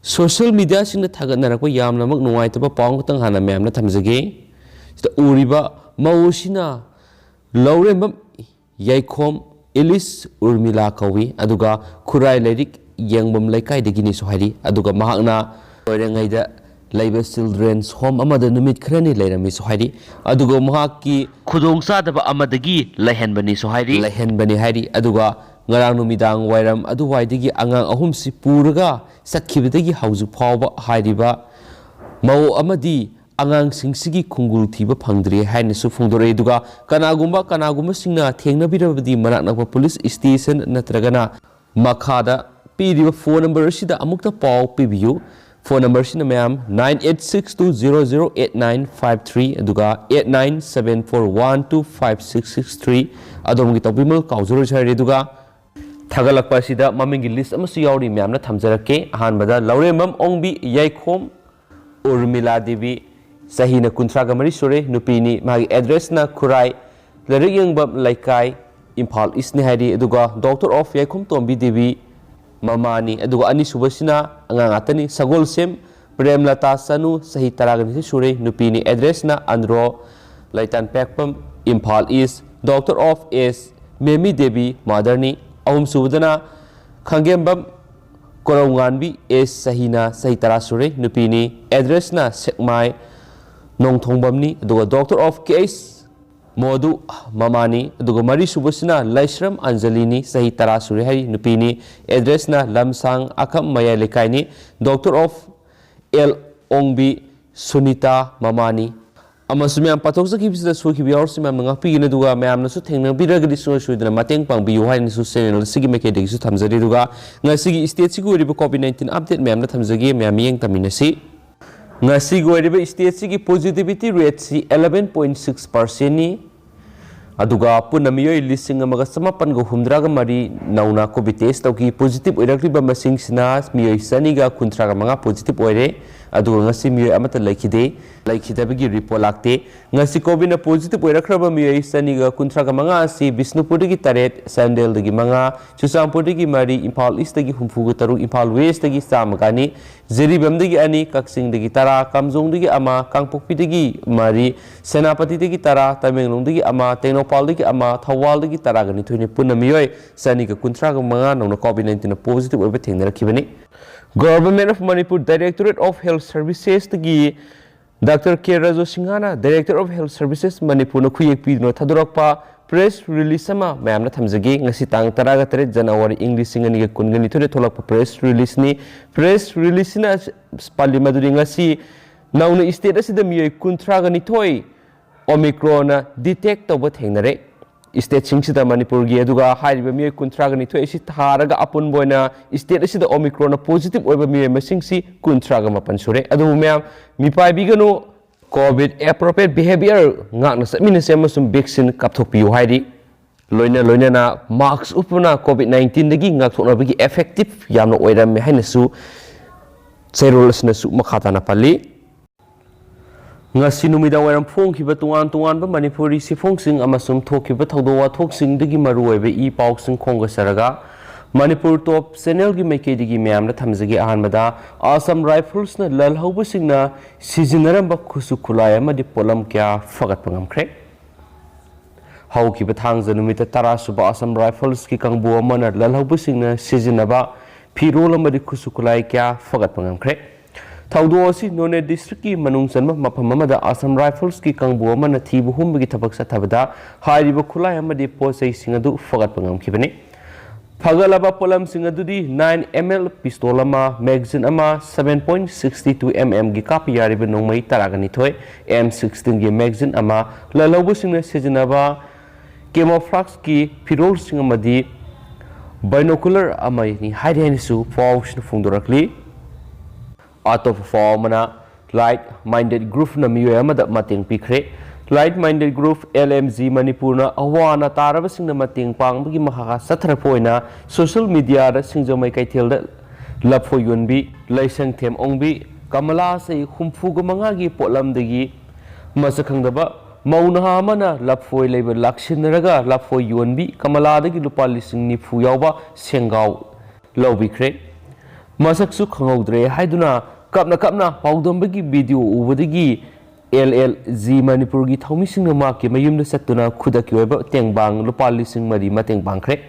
social media sing thagatnarako yamnamak nuwaitaba paung tang hana memna thamjage sida uriba mausina laurembam yaikhom Elis Urmila kawi aduga khurai lerik yengbam laikai degini sohari aduga mahakna oirangaida laiba children's home amada numit khrani lairami sohari aduga mahakki khudongsa daba amadagi laihenbani sohari laihenbani hari aduga ngarang numidang wairam adu waidagi angang ahum si puraga sakhibadagi hauju phawba hairiba mau amadi angang singsigi khungul thiba phangdri haina su phungdore duga kanagumba singna thengnabirabadi manaknakba police station natragana makhada piriba phone number sida amukta paw pibiyu phone number sina ma'am 9862008953 aduga 8974125663 adomgi tawbimal kauzuru chari duga thagalakpa sida mamingi list amasu yauri ma'am na thamjarake ahanbada lauremam ongbi yaikhom urmila devi sahina kuntraga mari sore nupini magi address na khurai larik yengbam laikai imphal isni haidi aduga doctor of yaikhom tombi devi mamani aduga ani subasina angangatani sagol sem premlata sanu sahi taragani sore nupini address na andro laitan pekpam imphal is doctor of is memi devi madarni ahum subadana khangembam koronganbi is sahina sahi tara sore nupini address na sekmai nongthongbamni aduga doctor of case modu mamani aduga mari subasina laisram anjalini sahi tara sure hari nupini address na lamsang akham maya lekaini doctor of l ongbi sunita mamani amasumyam pathoksa kibisida sokibi aursi mam ngapi gina duga mam nasu thengna biragadi suidana mateng pangbi yuhain su channel sigi mekedi su thamjari duga ngasigi state sigu riba covid-19 update mam na thamjagi mam yeng taminasi ngasi goiriba state sigi positivity rate si 11.6% ni aduga punamiyo lising amaga samapan go humdraga mari nauna covid test tawki positive oirakriba masing sina miyo saniga kuntraga manga positive oire aduga ngasi miyo amata laikhidabagi report lakte ngasi covid na positive oirakraba miyo saniga kuntraga manga asi Bisnupur dagi taret Sandel dagi manga Chusampur dagi mari Imphal East dagi humfuga taru Imphal West dagi samagani Zeribam dagi ani Kaksing dagi tara Kamjong dagi ama Kangpokpi dagi mari Senapati dagi tara Tamenglong dagi ama Tengnopal dagi ama Thawal dagi tara gani thuine punamiyo saniga kuntraga manga nongna covid-19 positive oiba thengnarakibani Government of Manipur Directorate of Health Services tagi Dr. K. Rajo Singhana Director of Health Services Manipur na khuyek pidno thadorakpa press release ama mayam na thamjagi ngasi tang 13 January English singani ga kungani thore tholakpa press release na pali maduri ngasi nauna state asida miyoi kuntraga ni thoi Omicron detect tawba thengnare state singsida Manipur gi aduga hairiba miyoi kuntraga ni thoi isi tharaga apun boina state asida Omicron positive oiba miyoi masingsi kuntraga mapan sure adu mayam mipai bigano covid appropriate behavior ngakna samina sema sum vaccine kapthokpiu hairi loina na mask upuna covid-19 dagi ngakthokna bagi effective yamna oiram haina su serolsna su makhata na pali ngasi numida wairam phongkhiba tungan ba Manipuri sifongsing amasum thokhiba thawdowa thoksing dagi maruoibe e pausing khongga saraga Manipur top channel gi maikedi mayam na thamjagi ahanmada Assam Rifles na lalhauba singna sijinaramba khusu khulai amadi polam kya fagat pangamkhre haukiba thangja numita tarasuba Assam Rifles ki kangbu amana lalhauba singna sijinaba phirol amadi khusu khulai kya fagat pangamkhre thawdo asi None district ki manung chanma mafam amada Assam Rifles ki kangbu amana thibu humbi thabak sathabada hairiba khulai amadi posai singadu fagat pangamkhibani Fagalaba polam singadudi 9 ml pistol ama magazine ama 7.62 mm gi kapi yariba nongmai taragani thoi M16 gi magazine ama lalaubu singna sejinaba camouflage ki pirol singamadi binocular ama ni haideni su fawsh fungdorakli out of mana light minded group na miyo amada mateng pikre Light Minded Group LMG Manipur na awana taraba singna mating pangbagi mahaka sathrapoina social media da singjomai kaithel da lapfo yonbi laisang them ongbi kamala sei humfuga mangagi polam dagi masakhangdaba mauna mana lapfoi leiba laksinaraga lapfo yonbi kamala dagi lupa lising ni fu yawba sengaw lobikre masaksu khangawdre haiduna kapna paudambagi video ubadagi LLG Manipur gi thaumising ma ke mayum na satuna khuda ki oba tengbang lupa lising mari mateng bangkhre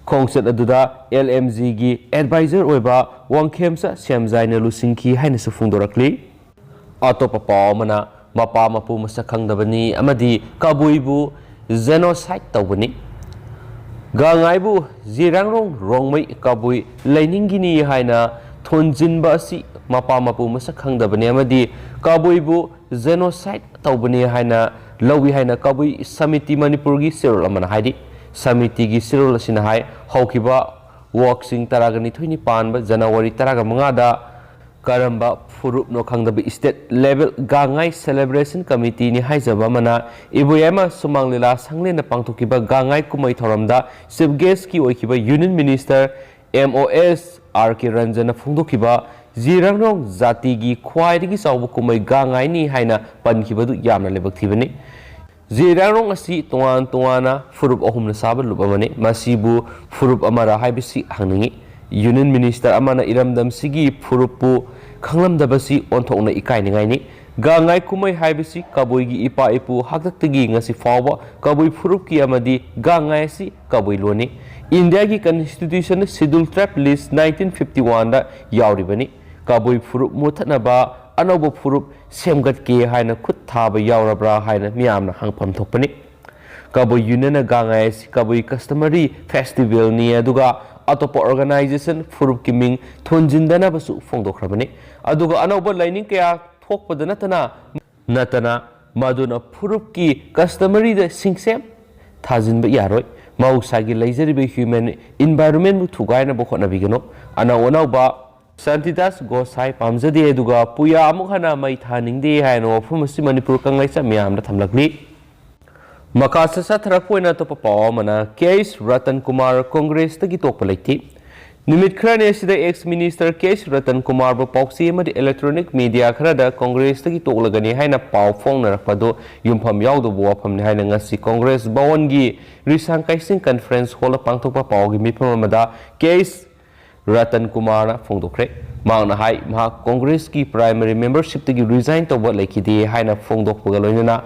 khongset aduda LMG gi advisor oba wangkhemsa semjaina lusingki haina su phungdorakli atopa pawmana mapa mapu masakhangdabani amadi kabuibu genocide tawbani gangaibu jirangrong rongmai kabui lainingini haina thonjinba asi mapa mapu masakhangdabani amadi kabuibu genocide tawbani haina lawi haina kabui samiti manipur gi sirol amana haidi samiti gi sirol asina hai haukiba worksing taragani thoini panba January taraga mangada karamba furup no khangdabi state level gangai celebration committee ni haijaba mana ibuyama sumanglila sanglena pangthokiba gangai kumai thoramda chief guest ki oikiba union minister MOS RK Ranjana phungdokiba jirangrong jati gi khwaidigi chawbu kumai gangai ni haina pankibadu yamna lebak thibani jirangrong asi toana furup ahumna sabal lubamani masibu furup amara haibisi hangningi union minister amana iramdam sigi furupu khanglamdabasi onthokna ikainingai ni gangai kumai haibisi kaboi gi ipa ipu haktaktagi ngasi fawba kaboi furup ki amadi gangai si kaboi loni india gi constitution schedule trap list 1951 da yauribani kaboi furup muthanaba anobo furup semgat ke haina khut thaba yaurabra haina miyamna hangpham thokpani kaboi union gangai si kaboi customary festival ni aduga atopa organization furup kiming thonjindana basu phongdokhrabani aduga anoba lining kaya thokpada natana maduna furup ki customary da singsem thajinba yaroi mausagi leijaribe human environment bu thugaina bo khona bigano anawba santidas gosai pamjade aduga puya amukhana mai thaningde haino phumasi manipur kangaisa miyamna thamlakli Makasa sa thrakpoina to papaw mana case Ratan Kumar Congress tagi tokpa laiti nimit khrane sida ex minister case Ratan Kumar ba pauksi amadi electronic media khrada Congress tagi toklagani haina paw phong narakpado yumpham yawdo bo wafam ni haina ngasi Congress bawon gi risang kaising conference hall pangthokpa paw gi mifam amada case Ratan Kumar na phongdokre mangna hai ma Congress ki primary membership tagi resign to ba laikidi haina phongdokpa galoina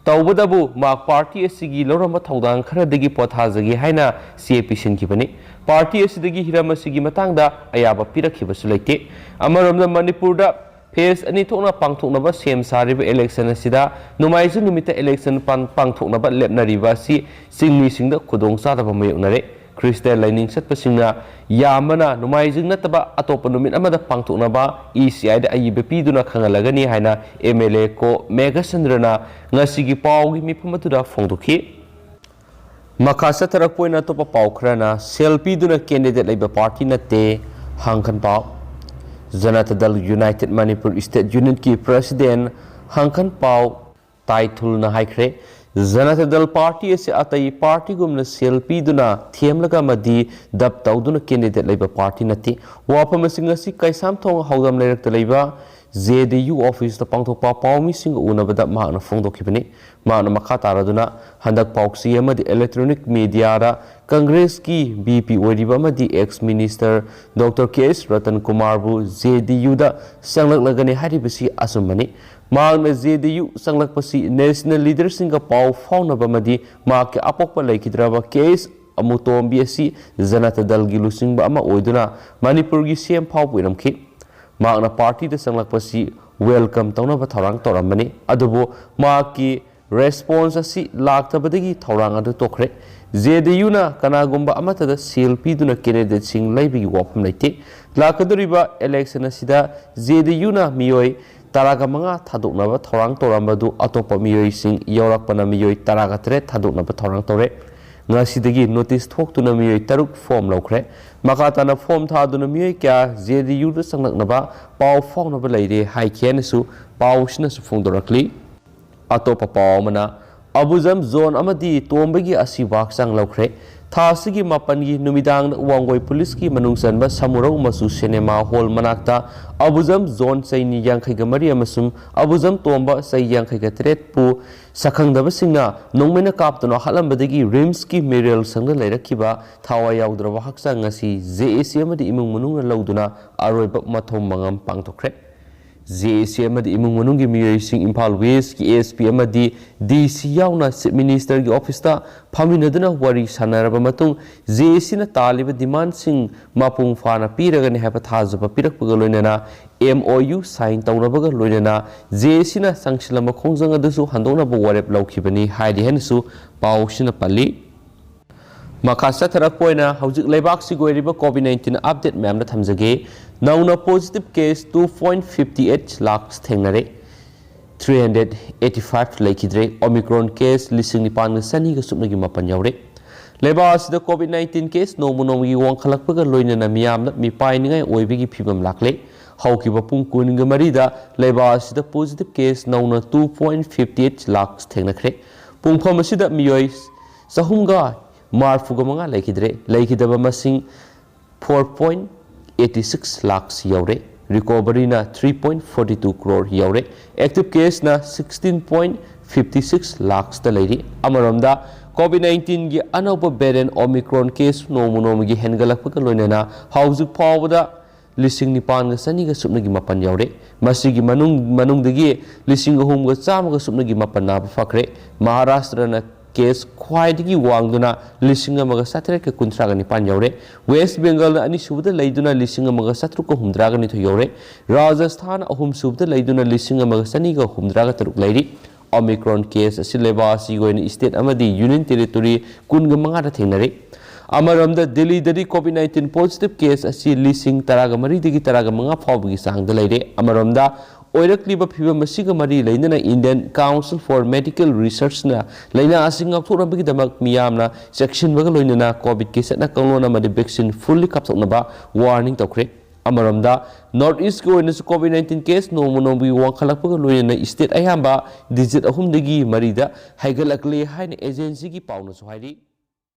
tawbadabu mak party asigi loramba thaudang kharadagi pothajagi haina CAP sinkibani party asidagi hiram asigi matangda ayaba pirakhibasu leite amaramda manipur da phase ani thokna pangthoknaba sem sariba election asida numaiju numita election pangthoknaba lepnariba si singmi singda khudong sadaba mayoknare Crystal lining satpasingna yamana numaijing nataba atopa numit amada pangthoknaba ECI da ayibe piduna khangalagani haina MLA ko Megasandrana ngasigi pawgi miphamatuda phongdokhi makasa tarakpoina topa pawkhrana selfie duna candidate laiba party natte hangkhan paw Janata Dal United Manipur State Unit ki president hangkhan paw taithul na haikre Janata Dal Party se atai party gumna selfie duna thiamlaga madi dab tawduna candidate laiba party nati wapam singa si kaisam thong hawdam leirak laiba JDU office da pangthokpa pawmi sing unabada mahna phongdokhibani mahna makha taraduna handak pauksi amadi electronic media ra Congress ki BP oriba amadi ex minister Dr. KS Ratan Kumar bu JDU da sanglagani haribasi asumani Magna JDU sanglakpasi national leader singa paw faunaba madi mak apokpa laikidraba case amutombi asi Janata Dal gi lusingba ama oiduna Manipur gi sem phaw puiramkhi magna party da sanglakpasi welcome tawnaba thorang toramani adubo maki response asi laktabadagi thorang adu tokre JDU na kanagumba amata da selfie duna candidate sing laibigi wapam laite lakaduriba election asida JDU na miyoi taraga manga thaduknaba thorang torambadu atopa miyoi sing yaurakpana miyoi taraga tre thaduknaba thorang tore ngasidagi notice thoktuna miyoi taruk form laukre makatana form thaduna miyoi kya JDU da sanglaknaba paw fawnaba leire haikhenasu pawsinasu phongdorakli atopa pawmana abuzam zone amadi tombagi asi waksang laukre थासिगी मापनगी नुमिदांग वांगोई police की मनुंगसनबा समुरौ मसु cinema hall मनाक्ता अबुजम जोन सैनी यांखैगा मरी अमसुम अबुजम तोंबा सै यांखैगा त्रेट पु सखंगदबसिंगना नोंमेना कापतनो हलंबदगी रिम्स की मेरियल संग लैरखिबा थावा याउद्रबा हक्सा ngasi JAC amadi imung manungna लौदुना आरोइबा मथोम मंगम पांगथोखरे JAC amadi imung manunggi miyoising Imphal West की ASP amadi DC yauna Chief Minister की ऑफिस ता फामिनदुना वरी सानरबा मतुंग JAC ना तालिबा डिमांड सिंग मापुंग फाना पीरगने हैबा थाजबा पिरकपगा लोइनना MOU साइन तौनबगा लोइनना JAC ना संगशिलम खोंजंग अदुसु हंदोनबा वरेप लौखिबनी हाइदि हेनसु पाउसिना पल्ली मखासा थरपोइना हौजिक लेबाक्सी गोइरिबा COVID-19 अपडेट मैमना थमजगे नौना पॉजिटिव केस 2.58 लाख थेंगनरे 385 लेखिद्रे ओमिक्रॉन केस लिसिंग निपान सनी ग सुपनगी मपन यावरे लेबासिदा COVID-19 केस नोमुनोमगी वांखलकपगा लोइनना मियामना मिपाइनिंगाय ओइबिगी फिबम लाखले हौकिबा पुंग कुनिंग मरीदा लेबासिदा पॉजिटिव केस नौना 2.58 लाख थेंगनखरे पुंगफम असिदा मियोइ सहुमगा मार्फुगा मंगा लेखिदबा मसिंग 4.86 लाख यावरे रिकवरी ना 3.42 करोड़ यावरे एक्टिव केस ना 16.56 लाख ता लेरी अमरमदा COVID-19 की अनौब वेरिएंट ओमिक्रॉन केस नोमुनोमगी हेनगलकपगा लोइनना हाउजिक फावदा लिसिंग निपान सनी ग सुपनगी मपन यावरे मसिगी मनुंगदगी लिसिंग अहुम ग चाम ग सुपनगी मपन ना फखरे महाराष्ट्र ना केस ख्वाइदगी वांगदुना लिसिंग अमगा साथरेक कुंथ्रागा निपान यावरे वेस्ट बेंगल अनी सुबदा लैदुना लिसिंग अमगा साथरुक हुमद्रागा निथो यावरे राजस्थान अहुम सुबदा लैदुना लिसिंग अमगा सनीगा हुमद्रागा तरुक लैरी ओमिक्रॉन केस असि लेबासी गोइन स्टेट अमदी यूनियन टेरिटोरी कुनगा मंगादा थेंगनरे अमरमदा दिल्ली दरी COVID-19 पॉजिटिव केस असि लिसिंग तरागा मरी दगी तरागा मंगा फावबगी सांगदा लैरे अमरमदा ओइरक्लिबा फिबम मसिगा मरी लैनना Indian Council for Medical Research ना लैना आसिंग अक्थोरबगी दमक मियामना सेक्शन बगा लोइनना कोविड केस ना कंगलोना मदि वैक्सीन फुल्ली कापथोकनबा वार्निंग तौखरे अमरमदा नॉर्थ ईस्ट के ओइनस COVID-19 केस नोमोनोबी वांखलकपगा लोइनना स्टेट अयाम्बा डिजिट अहुमदगी मरीदा हाइगलकले हाइन एजेंसी की पाउनसु हाइरी